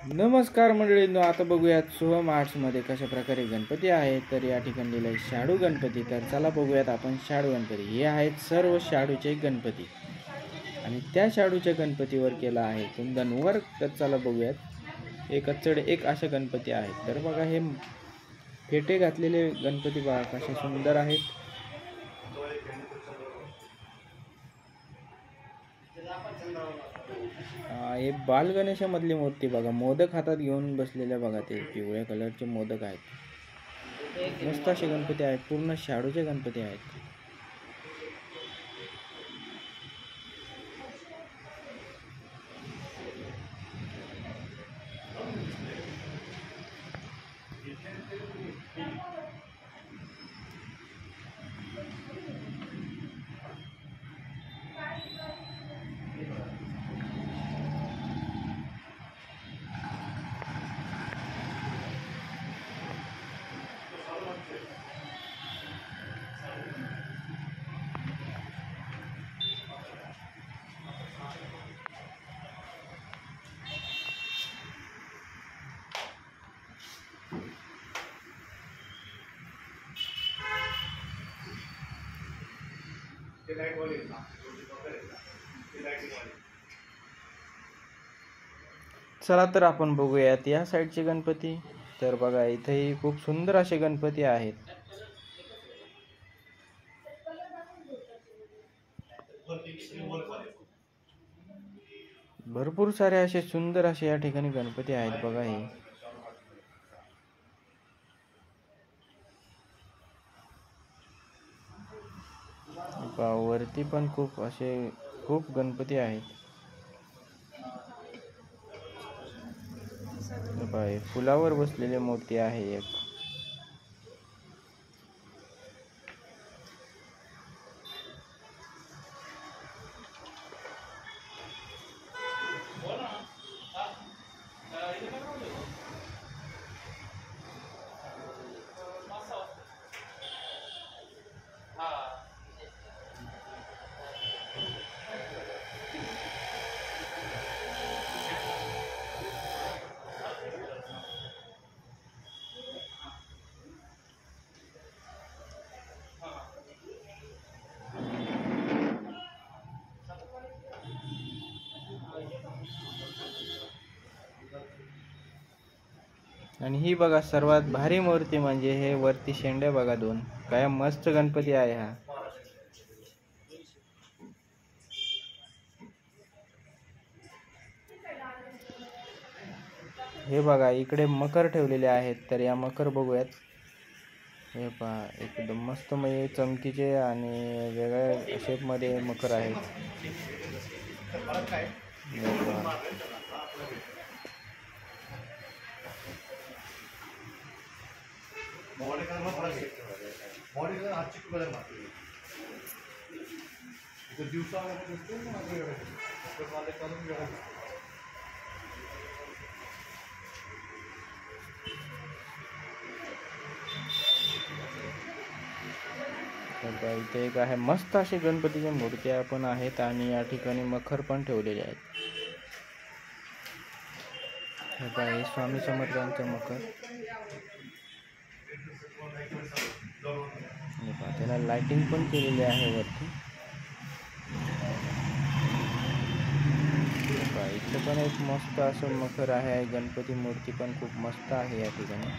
नमस्कार मंडळींनो, आता बघूयात सोहम आर्ट्समध्ये कशा प्रकारे गणपती आहेत. तर या ठिकाणी लिहिलं शाडू गणपती. तर चला बघूयात आपण शाडू गणपती. हे आहेत सर्व शाडूचे गणपती आणि त्या शाडूच्या गणपतीवर केला आहे कुंदन वर्क. तर चला बघूयात. एक चढ एक अशा गणपती आहेत. तर बघा हे फेटे घातलेले गणपती बघा कसे सुंदर आहेत. हे बाल गणेशामधली मूर्ती बघा, मोदक हातात घेऊन बसलेल्या बघा, ते पिवळ्या कलरचे मोदक आहेत. मस्त असे गणपती आहेत, पूर्ण शाडूचे गणपती आहेत. चला तर आपण बघूयात या साईडचे गणपती. तर बघा इथेही खूप सुंदर असे गणपती आहेत. भरपूर सारे असे सुंदर असे या ठिकाणी गणपती आहेत बघा. हे वरती पण खूप गणपती आहेत. फुलावर बसलेली मूर्ती आहे एक. आणि ही बघा सर्वात भारी मूर्ती म्हणजे हे वरती शेंड्या बघा, दोन काय मस्त गणपती आहे हा. हे बघा इकडे मकर ठेवलेले आहेत. तर या मकर बघूयात. हे पहा एकदम मस्त म्हणजे चमकीचे आणि वेगळ्या शेप मध्ये मकर आहेत. इथे एक आहे मस्त असे गणपतीच्या मूर्त्या पण आहेत आणि या ठिकाणी मखर पण ठेवलेले आहेत. हे पहा स्वामी समर्थांचं मकर. त्याला लाइटिंग पण केलेली आहे वरती. इथे पण एक मस्त असं मकर आहे. गणपती मूर्ती पण खूप मस्त आहे या ठिकाणी.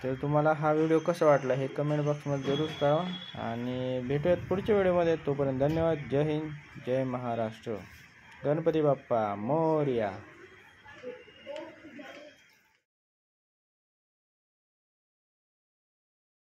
तर तुम्हाला हा व्हिडिओ कसा वाटला हे कमेंट बॉक्समध्ये जरूर कळवा आणि भेटूयात पुढच्या व्हिडिओमध्ये. तोपर्यंत धन्यवाद. जय हिंद, जय महाराष्ट्र. गणपती बाप्पा मोरया.